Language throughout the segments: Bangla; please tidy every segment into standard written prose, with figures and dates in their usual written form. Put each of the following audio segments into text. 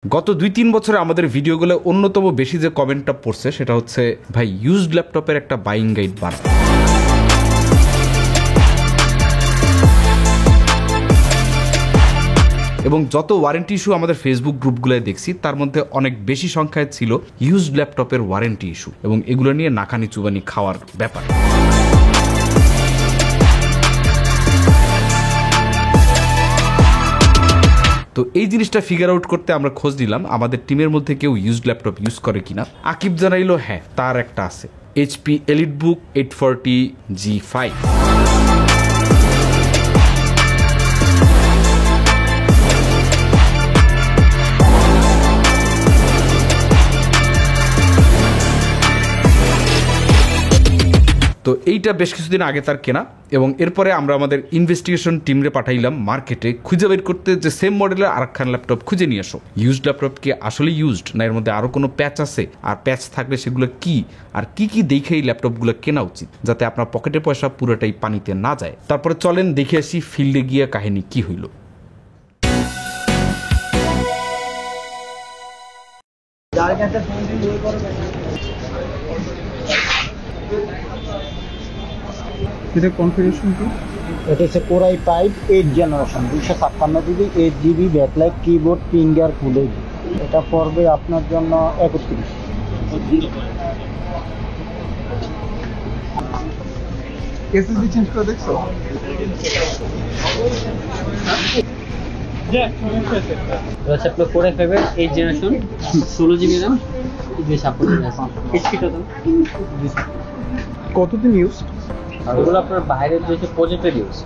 গত 2-3 বছরে আমাদের ভিডিওগুলো অন্যতম বেশি যে কমেন্টটা পড়ছে সেটা হচ্ছে ভাই ইউজড ল্যাপটপের একটা বাইং গাইড বানান। এবং যত ওয়ারেন্টি ইস্যু আমাদের ফেসবুক গ্রুপগুলোয় দেখছি তার মধ্যে অনেক বেশি সংখ্যায় ছিল ইউজড ল্যাপটপের ওয়ারেন্টি ইস্যু এবং এগুলো নিয়ে নাকানি চুবানি খাওয়ার ব্যাপার। তো এই জিনিসটা ফিগার আউট করতে আমরা খোঁজ নিলাম আমাদের টিমের মধ্যে কেউ ইউজড ল্যাপটপ ইউজ করে কিনা। আকিব জানাইলো হ্যাঁ তার একটা আছে, HP EliteBook 840 G5। তো এইটা বেশ কিছুদিন আগে তার কেনা এবং এরপরে আমরা আমাদের ইনভেস্টিগেশন টিমরে পাঠাইলাম মার্কেটে খুঁজে বের করতে যে সেম মডেলের আরেকখান ল্যাপটপ খুঁজে নিয়ে আসো। ইউজড ল্যাপটপ কি আসলে ইউজড না এর মধ্যে আরো কোনো প্যাচ আছে, আর প্যাচ থাকলে সেগুলো কি, আর কি কি দেখে এই ল্যাপটপগুলো কেনা উচিত যাতে আপনার পকেটে পয়সা পুরোটাই পানিতে না যায়। তারপরে চলেন দেখে আসি ফিল্ডে গিয়ে কাহিনী কি হইল। এটা কনফিগারেশন কি? এটা হচ্ছে Core i5 8 generation 256 GB 8 GB backlight keyboard finger ফুলেজ। এটা পড়বে আপনার জন্য 31। এসএসডি চেঞ্জ করে দেখছো? আচ্ছা আপনার Core i5 এর 8 জেনারেশন 16 জিবি RAM 256 আছে। এইচপিটা তো কতদিন ইউজ? এগুলো আপনার বাইরের যে প্রজেক্টের ইউজ,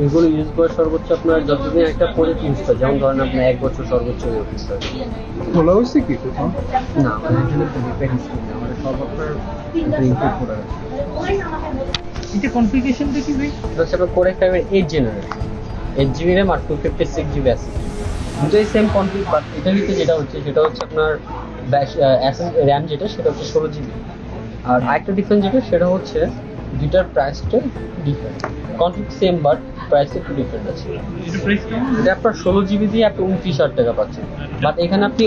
এগুলো ইউজ করে সর্বোচ্চ আপনার যতদিন একটা প্রজেক্ট ইউজ করে, যেমন ধরেন আপনার 1 বছর সর্বোচ্চ ইউজ করে। খোলা হয়েছে কি কোথাও? না আমাদের এখানে তো ডিপেন্ডস করে, আমাদের সব আপনার ইনপুট করে আছে। এটা কনফিগারেশন দেখি ভাই। এটা হচ্ছে আপনার Core i5 এর 8 জেনারেশন 8 জিবি RAM আর 256 জিবি আছে। দুটোই সেম কনফিগ, বাট এটার ভিতরে যেটা হচ্ছে সেটা হচ্ছে আপনার RAM যেটা সেটা হচ্ছে 16 জিবি, আর আরেকটা ডিফারেন্স যেটা সেটা হচ্ছে দুইটার প্রাইসটা ডিফারেন্ট। কনফিগ সেম বাট প্রাইসটা একটু ডিফারেন্ট আছে। এটা আপনার 16 জিবি দিয়ে আপনি 29,000 টাকা পাচ্ছেন, বাট এখানে আপনি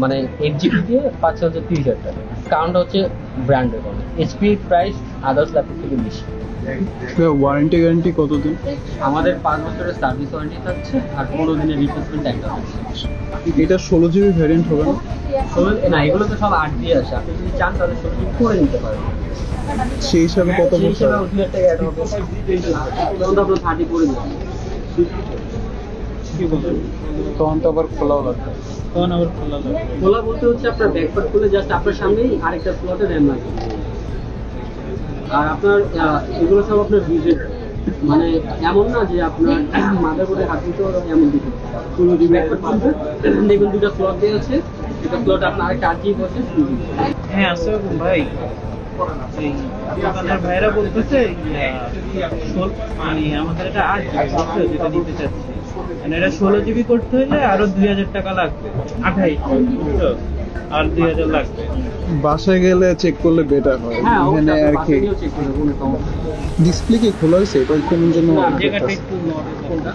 মানে 8 জিবি দিয়ে পাচ্ছেন হচ্ছে 30,000 টাকা। কারণটা হচ্ছে ব্র্যান্ডের কারণে HP প্রাইস আদার্স ল্যাপটপ থেকে বেশি। ওয়ারেন্টি গ্যারান্টি কতদিন? আমাদের 5 বছরের সার্ভিস ওয়ারেন্টি থাকছে আর 15 দিনের রিপ্লেসমেন্ট একটা আছে। এটা 16 জিবি ভ্যারিয়েন্ট হবে না? না এগুলো তো সব 8 দিয়ে আসে, আপনি যদি চান তাহলে 16 জিবি করে নিতে পারেন। সেই হিসাবে কত সেই বছর? হিসাবে 2,000 টাকা অ্যাড হবে, তখন তো আপনার 30 করে দেবেন। তখন তো আবার খোলাও লাগবে। খোলা বলতে হচ্ছে আপনার ব্যাকপার্ট খুলে জাস্ট আপনার সামনেই আরেকটা স্লটে র্যাম লাগবে, আর আপনার এগুলো সব আপনার ভিজেট, মানে এমন না যে আপনার মাদারবোর্ডে হাত দিতে এমন দিতে পুরো ব্যাকপার্ট খুলবে, দেখবেন দুটো স্লট দেওয়া আছে, একটা স্লট আপনার আরেকটা 8 জিবি আছে। হ্যাঁ আসসালাম ভাই, দোকানের ভাইরা বলতেছে মানে আমাদের এটা 8 জিবি যেটা নিতে চাচ্ছি, মানে এটা 16 জিবি করতে হলে আরো 2,000 টাকা লাগবে, 28 আর 2,000 লাগবে। বাসায় গেলে চেক করলে বেটার হয়। হ্যাঁ এখানে আর কি চেক করে কোনো সমস্যা ডিসপ্লে কি খোলা হয়েছে? এটা কেমন জন্য জায়গাটা একটু কোনটা,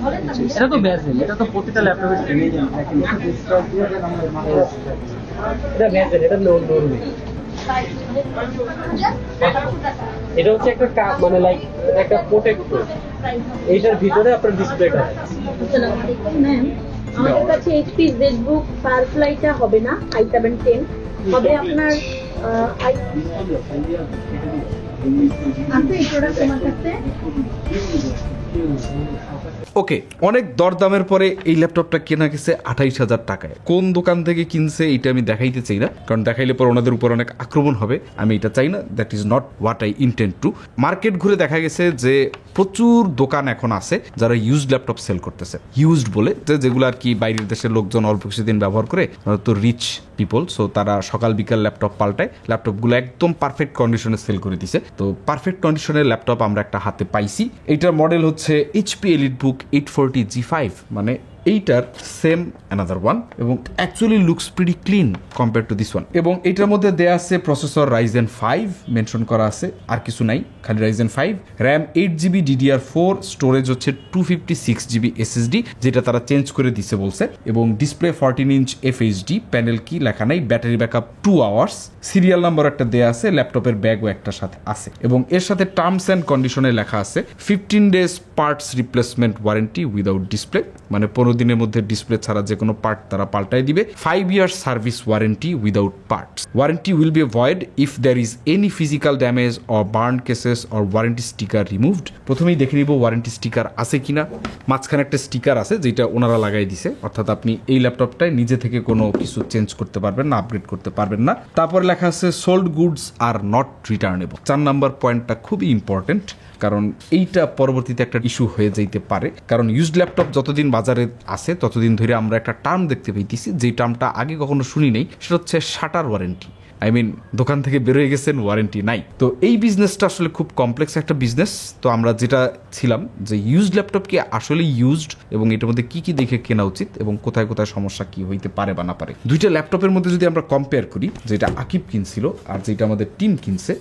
এটা তো বেসেল, এটা তো প্রতিটা ল্যাপটপের সেম। এটা বেসেল, এটা নরমাল। এটা হচ্ছে একটা মানে লাইক একটা প্রোটেক্টর, এইটার ভিতরে আপনার ডিসপ্লেটা। আসসালামু আলাইকুম ম্যাম, আমাদের কাছে HP ZBook Firefly-টা হবে না, i7 10 হবে আপনার আছে এই প্রোডাক্ট আমার কাছে। ওকে, অনেক দরদামের পরে এই ল্যাপটপটা কেনা গেছে 28,000 টাকায়। কোন দোকান থেকে কিনছে এটা আমি দেখাইতে চাই না, কারণ দেখাইলে পর ওনাদের উপর অনেক আক্রমণ হবে, আমি এটা চাই না। That is not what I intend to. Market ঘুরে দেখা গেছে যে প্রচুর দোকান এখন আছে যারা ইউজড ল্যাপটপ সেল করতেছে, ইউজড বলে যেগুলো আর কি বাইরের দেশের লোকজন অল্প কিছুদিন ব্যবহার করে, তো রিচ পিপল, সো তারা সকাল বিকাল ল্যাপটপ পাল্টায়, ল্যাপটপগুলো একদম পারফেক্ট কন্ডিশনে সেল করে দিছে। তো পারফেক্ট কন্ডিশনের ল্যাপটপ আমরা একটা হাতে পাইছি। এইটার মডেল হচ্ছে HP EliteBook 840 G5, মানে এইটার সেম অ্যানাদার ওয়ান এবং actually looks pretty clean compare to this one. এবং এটার মধ্যে দেয়া আছে প্রসেসর Ryzen 5 মেনশন করা আছে, আর কিছু নাই, খালি Ryzen 5, RAM 8GB DDR4, storage হচ্ছে 256GB SSD যেটা তারা চেঞ্জ করে দিছে বলছে, এবং ডিসপ্লে 14 ইঞ্চ FHD, প্যানেল কি লেখা নাই, battery backup 2 hours, serial number একটা দেয়া আছে, ল্যাপটপের ব্যাগও একটা সাথে আছে, এবং এর সাথে টার্মস অ্যান্ড কন্ডিশনে লেখা আছে 15 days parts replacement warranty without display, মানে 15 দিনের মধ্যে ডিসপ্লে ছাড়া যে কোনো পার্ট তারা পাল্টাই দিবে, 5 years service warranty without parts, warranty will be void if there is any physical damage or burn cases or warranty sticker removed. প্রথমেই দেখে নিব ওয়ারেন্টি স্টিকার আছে কিনা, মাঝখানে একটা স্টিকার আছে যেটা ওনারা লাগাই দিছে, অর্থাৎ আপনি এই ল্যাপটপটায় নিজে থেকে কোনো কিছু চেঞ্জ করতে পারবেন না, আপগ্রেড করতে পারবেন না। তারপর লেখা আছে sold goods are not returnable. 4 number পয়েন্টটা খুবই ইম্পর্টেন্ট, কারণ এইটা পরবর্তীতে একটা ইস্যু হয়ে যাইতে পারে, কারণ ইউজড ল্যাপটপ যতদিন বাজারে আছে ততদিন ধরে আমরা একটা টার্ম দেখতে পাইতেছি, যে টার্মটা আগে কখনো শুনি নাই, সেটা হচ্ছে শাটার ওয়ারেন্টি। আই মিন দোকান থেকে বেরোয় গেছেন, ওয়ারেন্টি নাই। তো এই বিজনেসটা আসলে খুব কমপ্লেক্স একটা বিজনেস। তো আমরা যেটা ছিলাম যে ইউজড ল্যাপটপ কি আসলে ইউজড এবং এটার মধ্যে কি কি দেখে কেনা উচিত এবং কোথায় কোথায় সমস্যা কি হইতে পারে বা না পারে। দুইটা ল্যাপটপের মধ্যে যদি আমরা কম্পেয়ার করি, যেটা আকিব কিনছিল আর যেটা আমাদের টিম কিনছে,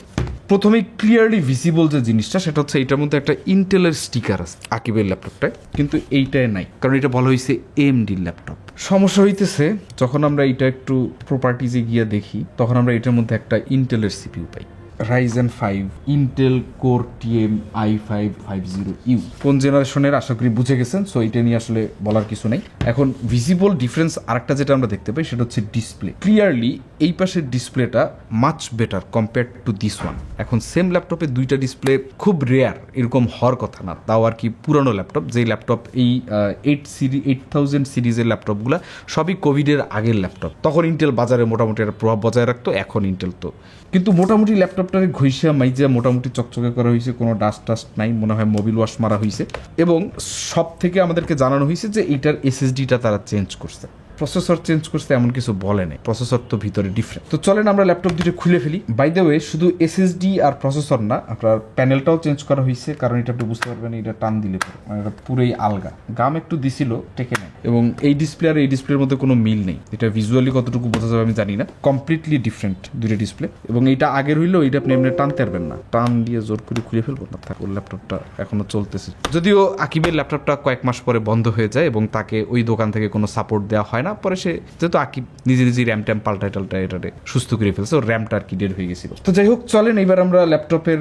প্রথমেই ক্লিয়ারলি ভিজিবল যে জিনিসটা সেটা হচ্ছে এটার মধ্যে একটা ইন্টেলের স্টিকার আছে আকিবের ল্যাপটপটায়, কিন্তু এইটায় নাই, কারণ এটা বলা হয়েছে AMD ল্যাপটপ। সমস্যা হইতেছে যখন আমরা এটা একটু প্রপার্টিজে গিয়ে দেখি, তখন আমরা এটার মধ্যে একটা ইন্টেলের CPU পাই, Ryzen 5 Intel core TM i5-50U। কোন জেনারেশনের আশা করি বুঝে গেছেন, সো এটা নিয়ে আসলে বলার কিছু নাই। এখন ভিজিবল ডিফারেন্স আরেকটা যেটা আমরা দেখতে পাই সেটা হচ্ছে ডিসপ্লে। ক্লিয়ারলি এই পাশের ডিসপ্লেটা much better compare to this one. এখন সেম ল্যাপটপে দুইটা ডিসপ্লে খুব রেয়ার, এরকম হওয়ার কথা না, তাও আর কি পুরানো ল্যাপটপ, যেই ল্যাপটপ এই 8000 সিরিজের ল্যাপটপগুলো সবই কোভিডের আগের ল্যাপটপ, তখন ইন্টেল বাজারে মোটামুটি একটা প্রভাব বজায় রাখতো, এখন ইন্টেল তো কিন্তু মোটামুটি ল্যাপটপটারে ঘষিয়া মাইজা মোটামুটি চকচকে করা হয়েছে, কোনো ডাস্ট টাস্ট নাই, মনে হয় মোবিল ওয়াশ মারা হয়েছে, এবং সব থেকে আমাদেরকে জানানো হয়েছে যে এইটার SSDটা তারা চেঞ্জ করছে, প্রসেসর চেঞ্জ করছে এমন কিছু বলে নাই, প্রসেসর তো ভিতরে ডিফারেন্ট। তো চলেন আমরা ল্যাপটপ দুটো খুলে ফেলি। বাই দ্য ওয়ে শুধু SSD আর প্রসেসর না, আপনার প্যানেলটাও চেঞ্জ করা হয়েছে, কারণ এটা আপনি বুঝতে পারবেন এটা টান দিলে মানে এটা পুরোই আলগা, গাম একটু দিছিল টেকে নেয়, এবং এই ডিসপ্লে আর এই ডিসপ্লের মধ্যে কোনো মিল নেই, এটা ভিজুয়ালি কতটুকু বোঝা যাবে আমি জানি না, কমপ্লিটলি ডিফারেন্ট দুটো ডিসপ্লে। এবং এইটা আগের হইলেও এটা আপনি এমনি টানতে পারবেন না, টান দিয়ে জোর করে খুলে ফেলবো না, থাকুন ল্যাপটপটা এখনো চলতেছে, যদিও আকিবের ল্যাপটপটা কয়েক মাস পরে বন্ধ হয়ে যায় এবং তাকে ওই দোকান থেকে কোনো সাপোর্ট দেওয়া হয় না, পরে সে যেহেতু আকিব নিজে নিজেই র্যাম ট্যাম পাল্টায় এটারে সুস্থ করে ফেলছে, ওর র্যামটা আর কি ডেড হয়ে গেছিল। তো যাই হোক চলেন এবার আমরা ল্যাপটপের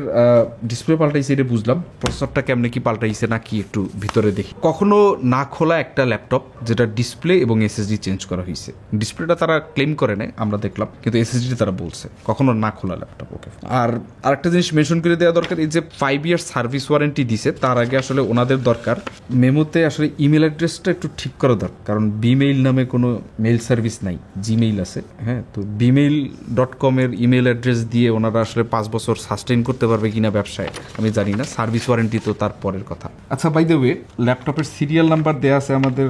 ডিসপ্লে পাল্টাইছে এটা বুঝলাম, প্রসেসরটা কেমনে কি পাল্টাইছে না কি একটু ভিতরে দেখি। কখনো না খোলা একটা ল্যাপটপ যেটা ডিসপ্লে এবং SSD চেঞ্জ করা হয়েছে, ডিসপ্লেটা তারা ক্লেম করে নেয় আমরা দেখলাম, কিন্তু SSD তারা বলছে কখনো না খোলা ল্যাপটপ। ওকে, আর আরেকটা জিনিস মেনশন করে দেওয়া দরকার, এই যে 5 ইয়ার্স সার্ভিস ওয়ারেন্টি দিছে, তার আগে আসলে ওনাদের দরকার মেমোতে আসলে ইমেল অ্যাড্রেসটা একটু ঠিক করা দরকার, কারণ বিমেইল নামে কোনো মেইল সার্ভিস নাই, জিমেইল আছে। হ্যাঁ, তো bmail.com এর ইমেল অ্যাড্রেস দিয়ে ওনারা আসলে 5 বছর সাস্টেইন করতে পারবে কিনা ব্যবসায় আমি জানি না, সার্ভিস ওয়ারেন্টি তো তার পরের কথা। আচ্ছা, বাই দ্য ওয়ে ল্যাপটপের সিরিয়াল নাম্বার দেওয়া আছে আমাদের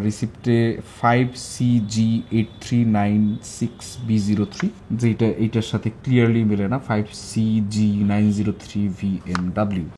রিসিপ্টে 5CG8396B03, যেটা এইটার সাথে ক্লিয়ারলি মেলে না, 5CG903VMW।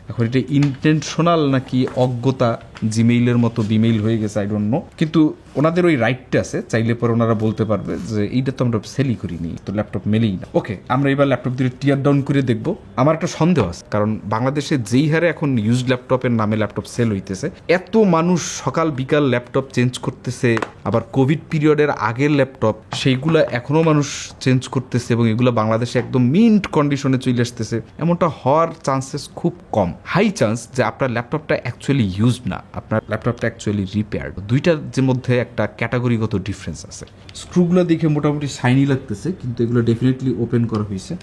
এখন এটা ইন্টেনশনাল নাকি অজ্ঞতা জিমেইলের মতো বিমেইল হয়ে গেছে আই ডোন্ট নো, কিন্তু ওনাদের ওই রাইটটা আছে, চাইলে পরে ওনারা বলতে পারবে যে এইটা তো আমরা সেলই করিনি, তো ল্যাপটপ মেলেই না। ওকে, আমরা এবার ল্যাপটপ দিয়ে টিয়ার ডাউন করে দেখবো। আমার একটা সন্দেহ আছে, কারণ বাংলাদেশে যেই হারে এখন ইউজড ল্যাপটপের নামে ল্যাপটপ সেল হইতেছে, এত মানুষ সকাল বিকাল ল্যাপটপ চেঞ্জ করতেছে, আবার কোভিড পিরিয়ডের আগের ল্যাপটপ সেইগুলা এখনো মানুষ চেঞ্জ করতেছে, এবং এগুলো বাংলাদেশে একদম মিন্ট কন্ডিশনে চলে আসতেছে, এমনটা হওয়ার চান্সেস খুব কম। হাই চান্স যে আপনার ল্যাপটপটা অ্যাকচুয়ালি ইউজড না, আপনার ল্যাপটপটা অ্যাকচুয়ালি রিপেয়ার্ড। দুইটার যে মধ্যে একটা ক্যাটাগরিগত ডিফারেন্স আছে। স্ক্রুগুলো দেখে মোটামুটি শাইনি লাগতেছে, কিন্তু এগুলো ডেফিনেটলি ওপেন করা হয়েছে,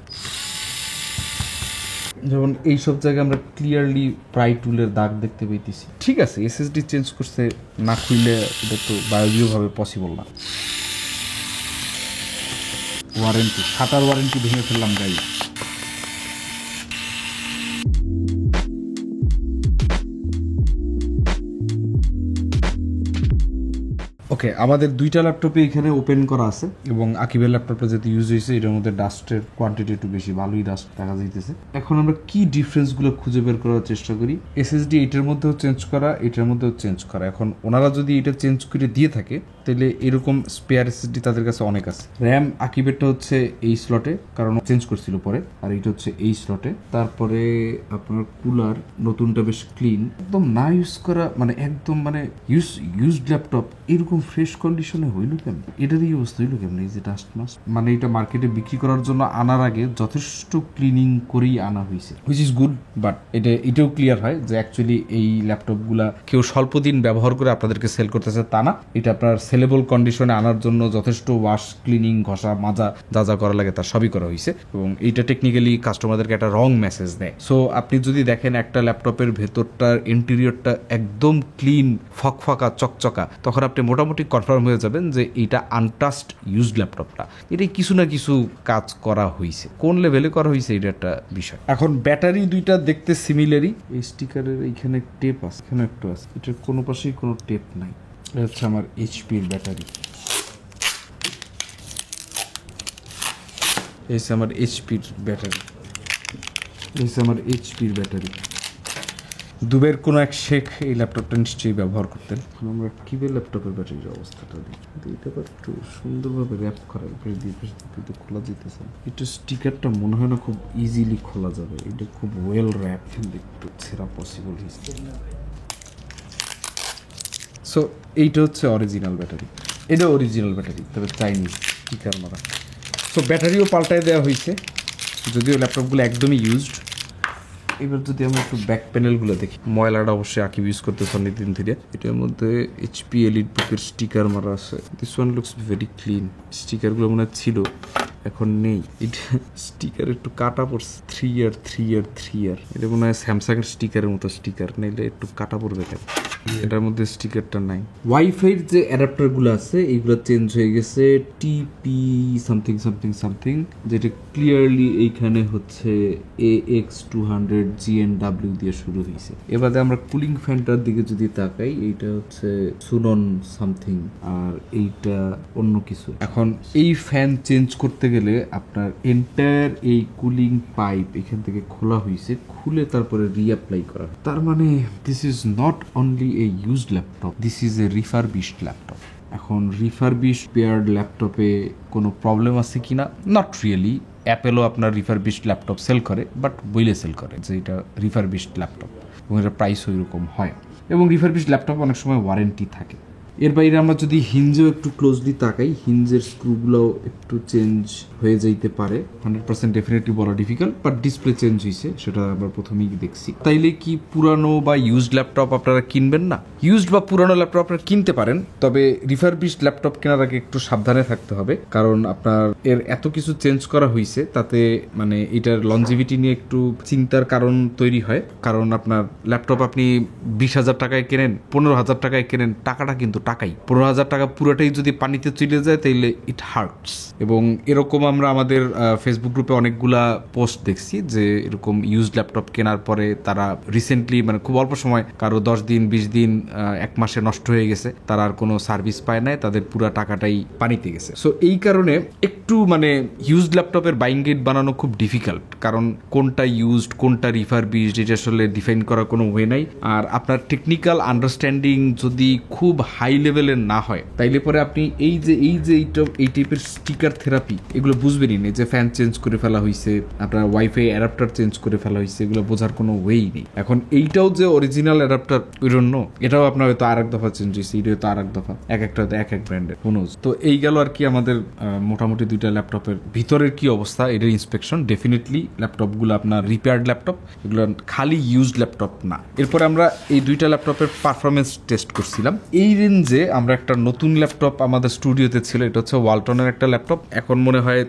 যেমন এইসব জায়গায় আমরা ক্লিয়ারলি প্রাই টুলের দাগ দেখতে পাইতেছি। ঠিক আছে, SSD চেঞ্জ করতে না খুললে এটা তো বায়োজিওভাবে পসিবল না। ওয়ারেন্টি, শাটার ওয়ারেন্টি ভেঙে ফেললাম গাই। ওকে, আমাদের দুইটা ল্যাপটপে এখানে ওপেন করা আছে এবং আকিবের ল্যাপটপটা যেহেতু ইউজ হয়েছে এটার মধ্যে ডাস্টের কোয়ান্টিটি একটু বেশি, ভালোই ডাস্ট দেখা যাইতেছে। এখন আমরা কি ডিফারেন্সগুলো খুঁজে বের করার চেষ্টা করি। এসএসডি এটার মধ্যেও চেঞ্জ করা, এটার মধ্যেও চেঞ্জ করা। এখন ওনারা যদি এটা চেঞ্জ করে দিয়ে থাকে তাহলে এরকম স্পেয়ার এসএসডি তাদের কাছে অনেক আছে। র্যাম আকিবেরটা হচ্ছে এই স্লটে, কারণ চেঞ্জ করছিল পরে, আর এটা হচ্ছে এই স্লটে। তারপরে আপনার কুলার নতুনটা বেশ ক্লিন, একদম না ইউজ করা, মানে একদম মানে ইউজড ল্যাপটপ এরকম ফ্রেশ কন্ডিশনে হইল কেমন, এটারই অবস্থা হইল কেমন। এই যে ডাস্ট মাস্ট, মানে এটা মার্কেটে বিক্রি করার জন্য আনার আগে যথেষ্ট ক্লিনিং করেই আনা হয়েছে, হুইচ ইজ গুড। বাট এটাও ক্লিয়ার হয় যে অ্যাকচুয়ালি এই ল্যাপটপগুলা কেউ স্বল্প দিন ব্যবহার করে আপনাদেরকে সেল করতেছে তা না, এটা আপনার সেলেবল কন্ডিশনে আনার জন্য যথেষ্ট ওয়াশ, ক্লিনিং, ঘষা, মাজা যা যা করা লাগে তার সবই করা হয়েছে। এবং এইটা টেকনিক্যালি কাস্টমারদেরকে একটা রং মেসেজ দেয়। সো আপনি যদি দেখেন একটা ল্যাপটপের ভেতরটার ইন্টেরিয়রটা একদম ক্লিন, ফকফকা, চকচকা, তখন আপনি মোটামুটি কনফার্ম হয়ে যাবেন যে এটা আনটাস্ট ইউজড ল্যাপটপটা। এটাই কিছু না কিছু কাজ করা হয়েছে, কোন লেভেলে করা হয়েছে এটা একটা বিষয়। এখন ব্যাটারি দুইটা দেখতে সিমিলারই। এই স্টিকারের এইখানে টেপ আছে, এখানে একটু আছে, এটার কোনো পাশেই কোনো টেপ নাই। এটা হচ্ছে আমার এইচপির ব্যাটারি, এই হচ্ছে আমার এইচপির ব্যাটারি, এই হচ্ছে আমার এইচপির ব্যাটারি। দুবের কোনো এক শেখ এই ল্যাপটপটা নিশ্চয়ই ব্যবহার করতেন। এখন আমরা কিভাবে ল্যাপটপের ব্যাটারির অবস্থাটা দেখি, এটা আবার একটু সুন্দরভাবে র্যাপ করা, কিন্তু খোলা যেতেছে। এটা স্টিকারটা মনে হয় না খুব ইজিলি খোলা যাবে, এটা খুব ওয়েল র্যাপ, কিন্তু একটু ছেঁড়া পসিবল হয়েছে। সো এইটা হচ্ছে অরিজিনাল ব্যাটারি, এটা অরিজিনাল ব্যাটারি, তবে চাইনিজ স্টিকার মারা। সো ব্যাটারিও পাল্টায় দেওয়া হয়েছে, যদিও ল্যাপটপগুলো একদমই ইউজড। এবার যদি আমরা একটু ব্যাক প্যানেলগুলো দেখি, ময়লাটা অবশ্যই আকিব ইউজ করতেছে অনেকদিন থেকে। এটার মধ্যে এইচপি এলিট বুকের স্টিকার মারা আছে। This one looks very clean. স্টিকারগুলো মনে হয় ছিল, এখন নেই। এটা স্টিকার একটু কাটা পড়ছে, 3 ইয়ার। এটা মনে হয় স্যামসাং এর স্টিকারের মতো স্টিকার, নাইলে একটু কাটা পড়বে কেন। এটার মধ্যে স্টিকারটা নাই। ওয়াইফাইয়ের যে অ্যাডাপ্টারগুলো আছে এইগুলো চেঞ্জ হয়ে গেছে, টিপি সামথিং, যেটা ক্লিয়ারলি এইখানে হচ্ছে AX200 GNW দিয়ে শুরু হয়েছে। এবারে আমরা কুলিং ফ্যানটার দিকে যদি তাকাই, এইটা হচ্ছে সুনন সামথিং, আর এইটা অন্য কিছু। এখন এই ফ্যান চেঞ্জ করতে গেলে আপনার এন্টায়ার এই কুলিং পাইপ এখান থেকে খোলা হয়েছে, খুলে তারপরে রিঅ্যাপ্লাই করা। তার মানে this is not only a used laptop, this is a refurbished laptop. এখন রিফারবিশড পেয়ার্ড ল্যাপটপে কোনো প্রবলেম আছে কিনা, নট রিয়েলি। অ্যাপেলও আপনার রিফারবিশড ল্যাপটপ সেল করে, বাট বইলে সেল করে যে এটা রিফারবিশড ল্যাপটপ, এবং এটার প্রাইসও এরকম হয়। এবং রিফারবিশড ল্যাপটপ অনেক সময় ওয়ারেন্টি থাকে। এর বাইরে আমরা যদি হিঞ্জেও একটু ক্লোজলি তাকাই, হিঞ্জের স্ক্রুগুলোও একটু চেঞ্জ হয়ে যাইতে পারে। 100% ডেফিনেটলি বলা ডিফিকাল্ট, বাট ডিসপ্লে চেঞ্জ হয়েছে, সেটা আমরা প্রথমেই দেখছি। তাইলে কি পুরানো বা ইউজড ল্যাপটপ আপনারা কিনবেন না? ইউজড বা পুরানো ল্যাপটপ আপনারা কিনতে পারেন, তবে রিফারবিশড ল্যাপটপ কেনার আগে একটু সাবধানে থাকতে হবে, কারণ আপনার এর এত কিছু চেঞ্জ করা হয়েছে, তাতে মানে এটার লনজিভিটি নিয়ে একটু চিন্তার কারণ তৈরি হয়। কারণ আপনার ল্যাপটপ আপনি 20,000 টাকায় কেনেন, 15,000 টাকায় কেনেন, টাকাটা কিন্তু টাকাই। 15,000 টাকা পুরোটাই যদি পানিতে চলে যায় তাইলে ইট হার্টস। এবং এরকম আমরা আমাদের ফেসবুক গ্রুপে অনেকগুলা পোস্ট দেখছি যে এরকম ইউজড ল্যাপটপ কেনার পরে তারা রিসেন্টলি, মানে খুব অল্প সময়, কারো 10 দিন 20 দিন 1 মাসে নষ্ট হয়ে গেছে, তারা আর কোনো সার্ভিস পায় নাই, তাদের পুরো টাকাটাই পানিতে গেছে। সো এই কারণে একটু মানে ইউজড ল্যাপটপের বাইং গাইড বানানো খুব ডিফিকাল্ট, কারণ কোনটা ইউজড কোনটা রিফারবিশড এটা আসলে ডিফাইন করার কোনো ওয়ে নাই। আর আপনার টেকনিক্যাল আন্ডারস্ট্যান্ডিং যদি খুব হাই লেভেলের না হয়, তাইলে পরে আপনি এই টাইপের স্টিকার থেরাপি এগুলো বুঝবেনই না, যে ফ্যান চেঞ্জ করে ফেলা হয়েছে, আপনার ওয়াইফাই অ্যাডাপ্টার চেঞ্জ করে ফেলা হয়েছে, এগুলো বোঝার কোনো ওয়েই নেই। এখন এইটাও যে অরিজিনাল অ্যাডাপ্টার জন্য, এটাও আপনার হয়তো আরেক দফা চেঞ্জ হয়েছে, এটা হয়তো আরেক দফা, একটা হয়তো এক ব্র্যান্ডের হুনোজ। তো এই গেল আর কি আমাদের মোটামুটি দুইটা ল্যাপটপের ভিতরের কি অবস্থা, এটার ইন্সপেকশন। ডেফিনেটলি ল্যাপটপগুলো আপনার রিপেয়ার্ড ল্যাপটপ, এগুলো খালি ইউজড ল্যাপটপ না। এরপরে আমরা এই দুইটা ল্যাপটপের পারফরমেন্স টেস্ট করছিলাম। এই রেঞ্জে আমরা একটা নতুন ল্যাপটপ আমাদের স্টুডিওতে ছিল, এটা হচ্ছে ওয়ালটনের একটা ল্যাপটপ। এখন মনে হয়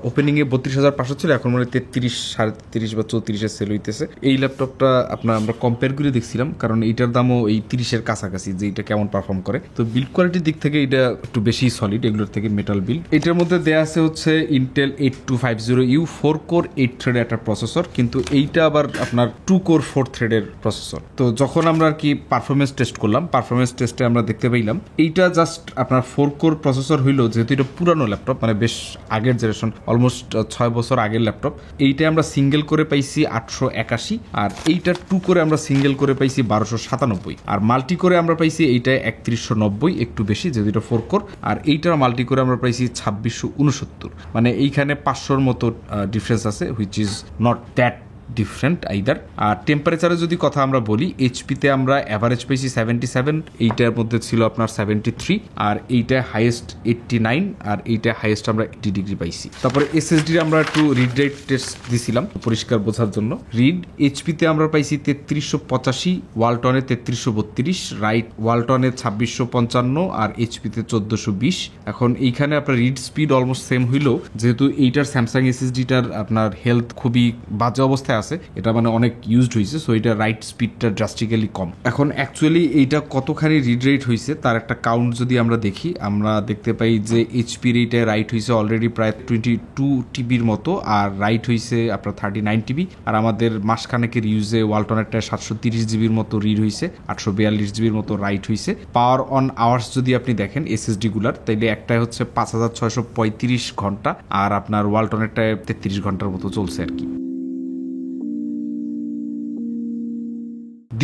ওপেনিংয়ে 32,500 ছিল, এখন মনে হয় 33, 33,500 বা 34,000 সেল হইতেছে। এই ল্যাপটপটা আমরা কম্পেয়ার করে দেখছিলাম, কারণ এইটার দামও এই 30-এর কাছাকাছি, যে এটা কেমন পারফর্ম করে। তো বিল্ড কোয়ালিটির দিক থেকে এটা একটু বেশি সলিড এগুলোর থেকে, মেটাল বিল্ড। এটার মধ্যে দেয়া আছে হচ্ছে ইন্টেল 8250U 4 কোর 8 থ্রেডের একটা প্রসেসর, কিন্তু এইটা আবার আপনার 2 কোর 4 থ্রেডের প্রসেসর। তো যখন আমরা আর কি পারফরমেন্স টেস্ট করলাম, পারফরমেন্স টেস্টে আমরা দেখতে পাই পাইলাম। এইটা জাস্ট আপনার 4 কোর প্রসেসর হইলো, যেহেতু এটা পুরানো ল্যাপটপ, মানে বেশ আগের জেনারেশন, অলমোস্ট 6 বছর আগের ল্যাপটপ। এইটা আমরা সিঙ্গেল করে পাইছি 881, আর এইটা 2 করে আমরা সিঙ্গেল করে পাইছি 1297, আর মাল্টি করে আমরা পাইছি এইটা 3190, একটু বেশি যেহেতু এটা 4 কোর, আর এইটার মাল্টি করে আমরা পাইছি 2669। মানে এইখানে 500-র মতো ডিফারেন্স আছে, which is not that different either. আর টেম্পারেচারে যদি কথা আমরা বলি, এইচপিতে আমরা অ্যাভারেজ পাইছি 77, এইটার মধ্যে ছিল আপনার 73, আর এইটা হাইয়েস্ট 89, আর এইটা হাইয়েস্ট আমরা 80 ডিগ্রি পাইছি। তারপরে এসএসডি আমরা একটু রিড রেট টেস্ট দিছিলাম পরিষ্কার বোঝার জন্য। রিড এইচপিতে আমরা পাইছি 3385, ওয়ালটনে 3332, রাইট ওয়ালটনে 2655, আর এইচপিতে 1420। এখন এইখানে আপনার রিড স্পিড অলমোস্ট সেম হইলেও যেহেতু এইটার স্যামসাং এসএসডিটার আপনার হেলথ খুবই বাজে অবস্থায় আছে, এটা মানে অনেক ইউজড হয়েছে, সো এটা রাইট স্পিডটা ড্রাস্টিক্যালি কম। এখন অ্যাকচুয়ালি এইটা কতখানি রিড রেট হয়েছে তার একটা কাউন্ট যদি আমরা দেখি, আমরা দেখতে পাই যে এইচপির এইটা রাইট হয়েছে অলরেডি প্রায় 22 টিবির মতো, আর রাইট হয়েছে আপনার 39 টিবি, আর আমাদের মাসখানেকের ইউজে ওয়ালটনেরটা 730 জিবির মতো রিড হয়েছে, 842 জিবির মতো রাইট হয়েছে। পাওয়ার অন আওয়ার্স যদি আপনি দেখেন এসএসডি গুলার, তাইলে একটাই হচ্ছে 5635 ঘন্টা, আর আপনার ওয়ালটনেরটায় 33 ঘন্টার মতো চলছে আর কি।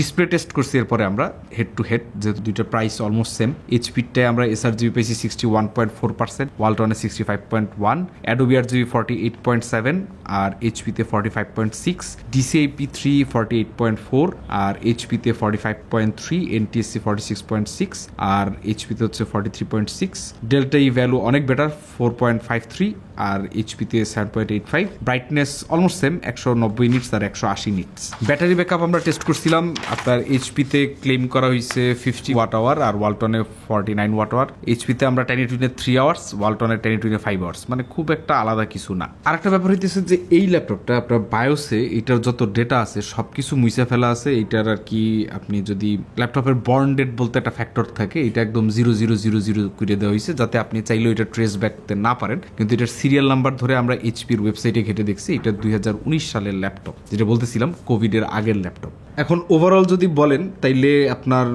ডিসপ্লে টেস্ট করছি এরপরে আমরা হেড টু হেড, যেহেতু দুইটা প্রাইস অলমোস্ট সেম। এইচপিটায় আমরা এসআরজিবি পেয়েছি 61.4%, ওয়ালটনে 65.1, অ্যাডোবি আরজিবি 48.7, আর এইচপিতে 45.6, ডিসিআইপি 3 48.4, আর এইচপিতে 45.3, এনটিএসসি 46.6, আর এইচপিতে হচ্ছে 43.6। ডেল্টা ই ভ্যালু অনেক বেটার 4.53, আর এইচপিতে 7.85। ব্রাইটনেস অলমোস্ট সেম 190 নিটস আর 180 নিটস। ব্যাটারি ব্যাকআপ আমরা টেস্ট করছিলাম, আপনার এইচপিতে ক্লেম করা হয়েছে 50 ওয়াট আওয়ার, আর ওয়ালটনে 49 ওয়াট আওয়ার। এইচপিতে আমরা 1080 3 আওয়ার্স, ওয়ালটনে 1080 5 আওয়ার্স, মানে খুব একটা আলাদা কিছু না। আরেকটা ব্যাপার হইতেছে যে এই ল্যাপটপটা আপনার বায়োসে এটার যত ডেটা আছে সবকিছু মুছে ফেলা আছে। এইটার আর কি আপনি যদি ল্যাপটপের বর্ন ডেট বলতে একটা ফ্যাক্টর থাকে, এটা একদম 0000 করে দেওয়া হয়েছে, যাতে আপনি চাইলেও এটা ট্রেস ব্যাক করতে না পারেন। কিন্তু এটার সিরিয়াল নাম্বার ধরে আমরা এইচপির ওয়েবসাইটে ঘেটে দেখছি, এটা 2019 সালের ল্যাপটপ, যেটা বলতেছিলাম কোভিডের আগের ল্যাপটপ। এখন ওভারঅল যদি বলেন তাইলে আপনার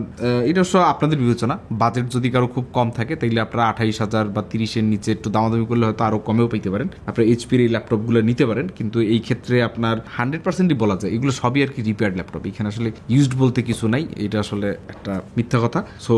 এটা সব আপনাদের বিবেচনা, বাজেট যদি কারো খুব কম থাকে তাইলে আপনারা 28,000 বা 30-এর নিচে একটু দামাদামি করলে হয়তো আরো কমেও পেতে পারেন, আপনার এইচপির এই ল্যাপটপগুলো নিতে পারেন। কিন্তু এই ক্ষেত্রে আপনার 100%ই বলা যায় এগুলো সবই আর কি রিপেয়ার্ড ল্যাপটপ, এখানে আসলে ইউজড বলতে কিছু নাই, এটা আসলে একটা মিথ্যা কথা। সো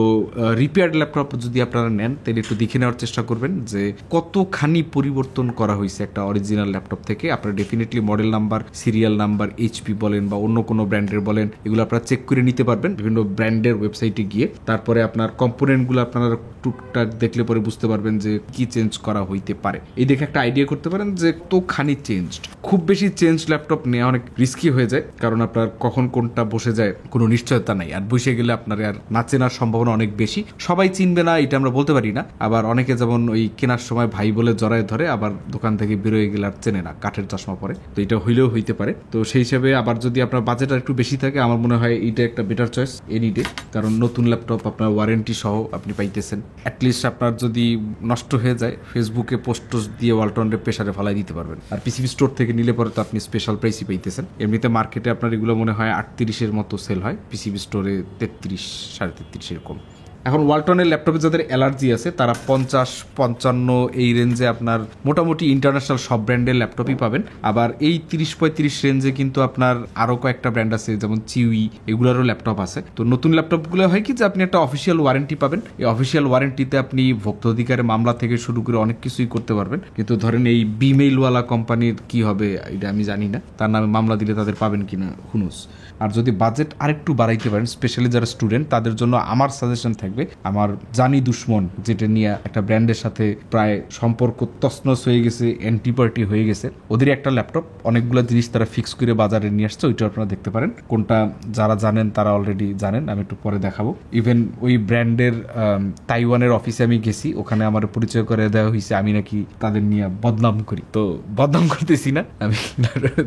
রিপেয়ার্ড ল্যাপটপ যদি আপনারা নেন তাহলে একটু দেখে নেওয়ার চেষ্টা করবেন যে কতখানি পরিবর্তন করা হয়েছে একটা অরিজিনাল ল্যাপটপ থেকে। আপনারা definitely model number, serial number, HP বলেন বা অন্য কোনো ব্র্যান্ডের বলেন, এগুলো আপনারা চেক করে নিতে পারবেন বিভিন্ন ব্র্যান্ডের ওয়েবসাইটে গিয়ে। তারপরে আপনার কম্পোনেন্টগুলো আপনারা টুকটাক দেখলে পরে বুঝতে পারবেন যে কি চেঞ্জ করা হইতে পারে, এই দেখে একটা আইডিয়া করতে পারেন যে কতখানি চেঞ্জড। খুব বেশি চেঞ্জ ল্যাপটপ নেওয়া অনেক রিস্কি হয়ে যায়, কারণ আপনার কখন কোনটা বসে যায় কোনো নিশ্চয়তা নাই, আর বসে গেলে আপনার আর না চেনার সম্ভাবনা অনেক বেশি। সবাই চিনবে না এটা আমরা বলতে পারি না, আবার অনেকে যেমন ওই কেনার সময় ভাই বলে জড়ায় ধরে, আবার দোকান থেকে বেরোয় গেলে আর চেনে না, কাঠের চশমা পরে, তো এটা হইলেও হইতে পারে। তো সেই হিসাবে আবার যদি আপনার বাজেট আর একটু বেশি থাকে, আমার মনে হয় এটা একটা বেটার চয়েস এনি ডে, কারণ নতুন ল্যাপটপ আপনার ওয়ারেন্টি সহ আপনি পাইতেছেন। অ্যাটলিস্ট আপনার যদি নষ্ট হয়ে যায় ফেসবুকে পোস্ট দিয়ে ওয়ালটনের প্রেসারে ফালাই দিতে পারবেন, আর পিসিবি স্টোর থেকে নিলে পরে তো আপনি স্পেশাল প্রাইসই পাইতেছেন। এমনিতে মার্কেটে আপনার এগুলো মনে হয় 38-এর মতো সেল হয়, পিসিবি স্টোরে 33, 33.5 এরকম। এখন ওয়ালটনের ল্যাপটপে যাদের অ্যালার্জি আছে তারা 50-55 এই রেঞ্জে আপনার মোটামুটি ইন্টারন্যাশনাল সব ব্র্যান্ডের ল্যাপটপই পাবেন। আবার এই 30-35 রেঞ্জে কিন্তু আপনার আরও কয়েকটা ব্র্যান্ড আছে, যেমন চিউই, এগুলোরও ল্যাপটপ আছে। তো নতুন ল্যাপটপগুলো হয় কি যে আপনি একটা অফিসিয়াল ওয়ারেন্টি পাবেন, এই অফিসিয়াল ওয়ারেন্টিতে আপনি ভোক্তা অধিকারের মামলা থেকে শুরু করে অনেক কিছুই করতে পারবেন। কিন্তু ধরেন এই বিমেইলওয়ালা কোম্পানির কি হবে এটা আমি জানি না, তার নামে মামলা দিলে তাদের পাবেন কিনা হুনুস। আর যদি বাজেট আরেকটু বাড়াইতে পারেন, স্পেশালি যারা স্টুডেন্ট, তাদের জন্য আমার সাজেশন থাকবে আমার জানি দুশ্মন, যেটা নিয়ে একটা ব্র্যান্ডের সাথে প্রায় সম্পর্ক তছনছ হয়ে গেছে, অ্যান্টিপার্টি হয়ে গেছে, ওদেরই একটা ল্যাপটপ, অনেকগুলো জিনিস তারা ফিক্স করে বাজারে নিয়ে আসছে, ওইটা আপনারা দেখতে পারেন। কোনটা যারা জানেন তারা অলরেডি জানেন, আমি একটু পরে দেখাবো। ইভেন ওই ব্র্যান্ডের তাইওয়ানের অফিসে আমি গেছি, ওখানে আমার পরিচয় করে দেওয়া হয়েছে আমি নাকি তাদের নিয়ে বদনাম করি। তো বদনাম করতেছি না, আমি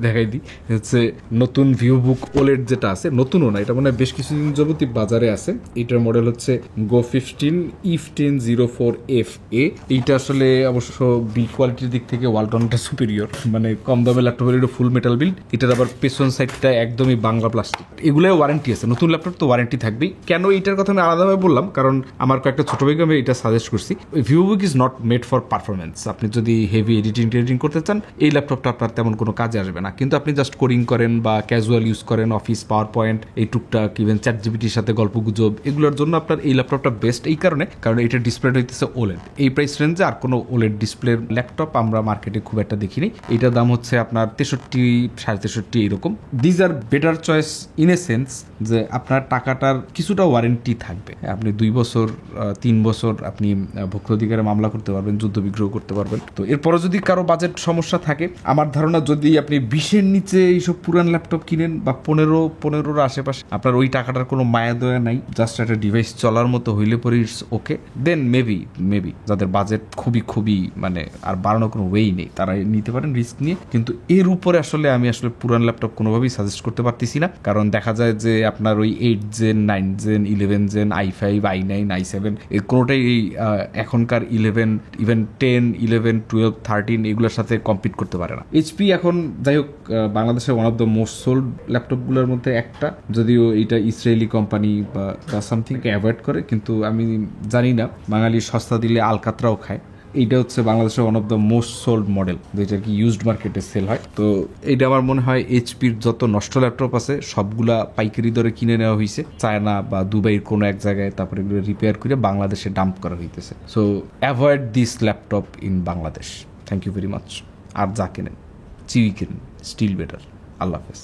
দেখাই দিই, হচ্ছে নতুন ভিউবুক OLED আপডেট যেটা আছে, নতুনও না, এটা মনে হয় বেশ কিছুদিন যাবতই বাজারে আছে। এটার মডেল হচ্ছে Go 15 E1504FA। এইটা আসলে অবশ্য বিল্ড কোয়ালিটির দিক থেকে ওয়ালটনটা সুপিরিয়র, মানে কম দামে ল্যাপটপের এটা ফুল মেটাল বিল্ড। এটার আবার পেছন সাইডটা একদমই বাংলা প্লাস্টিক। এগুলোই ওয়ারেন্টি আছে, নতুন ল্যাপটপ তো ওয়ারেন্টি থাকবেই। কেন এইটার কথা আমি আলাদাভাবে বললাম, কারণ আমার কয়েকটা ছোট ভাইকে আমি এটা সাজেস্ট করছি। VivoBook is not made for performance. আপনি যদি হেভি এডিটিং করতে চান, এই ল্যাপটপটা আপনার তেমন কোনো কাজে আসবে না। কিন্তু আপনি জাস্ট কোডিং করেন বা ক্যাজুয়াল ইউজ করেন, অফিস, পাওয়ার পয়েন্ট, এই টুকটাক, ইভেন চ্যাট জিপিটির সাথে গল্প গুজব, এগুলোর জন্য আপনার এই ল্যাপটপটা বেস্ট। এই কারণে, কারণ এটার ডিসপ্লেটা হইতেছে ওলেড। এই প্রাইস রেঞ্জে আর কোনো ওলেড ডিসপ্লের ল্যাপটপ আমরা মার্কেটে খুব একটা দেখিনি। এটার দাম হচ্ছে আপনার 63-63.5 এরকম। These are better choice in a sense যে আপনার টাকাটার কিছুটা ওয়ারেন্টি থাকবে। আপনি 2 বছর 3 বছর আপনি ভোক্তাধিকারে মামলা করতে পারবেন, যুদ্ধ বিগ্রহ করতে পারবেন। তো এরপরে যদি কারো বাজেট সমস্যা থাকে, আমার ধারণা যদি আপনি 20-এর নিচে এইসব পুরান ল্যাপটপ কিনেন বা 15-15 আশেপাশে, আপনার ওই টাকাটার কোনো মায়া দয়া নাই, জাস্ট একটা ডিভাইস চলার মতো হইলে পরে ইটস ওকে, দেন মেবি যাদের বাজেট খুবই মানে আর বাড়ানোর কোনো ওয়েই নেই, তারা নিতে পারেন রিস্ক নিয়ে। কিন্তু এর উপরে আসলে আমি পুরান ল্যাপটপ কোনোভাবেই সাজেস্ট করতে পারতেছি না, কারণ দেখা যায় যে আপনার ওই 8 gen 9 gen 11 gen i5 i9 i7 এর কোনোটাই এই এখনকার 11 ইভেন 10 11 12 13 এগুলোর সাথে কম্পিট করতে পারে না। এইচপি এখন যাই হোক বাংলাদেশের one of the most sold ল্যাপটপগুলোর মধ্যে একটা, যদিও এটা ইসরায়েলি কোম্পানি বা সামথিংকে অ্যাভয়েড করে, কিন্তু আমি জানি না, বাঙালি সস্তা দিলে আলকাতরাও খায়। এইটা হচ্ছে বাংলাদেশের one of the most sold model, যেটা কি ইউজড মার্কেটে সেল হয়। তো এইটা আমার মনে হয় এইচপির যত নষ্ট ল্যাপটপ আছে সবগুলা পাইকারি দরে কিনে নেওয়া হয়েছে চায়না বা দুবাইয়ের কোনো এক জায়গায়, তারপরে এগুলো রিপেয়ার করে বাংলাদেশে ডাম্প করা হইতেছে। So avoid this laptop in Bangladesh. Thank you very much. আর যা কেনেন, চিউই কেনেন, স্টিল বেটার। আল্লাহ হাফেজ।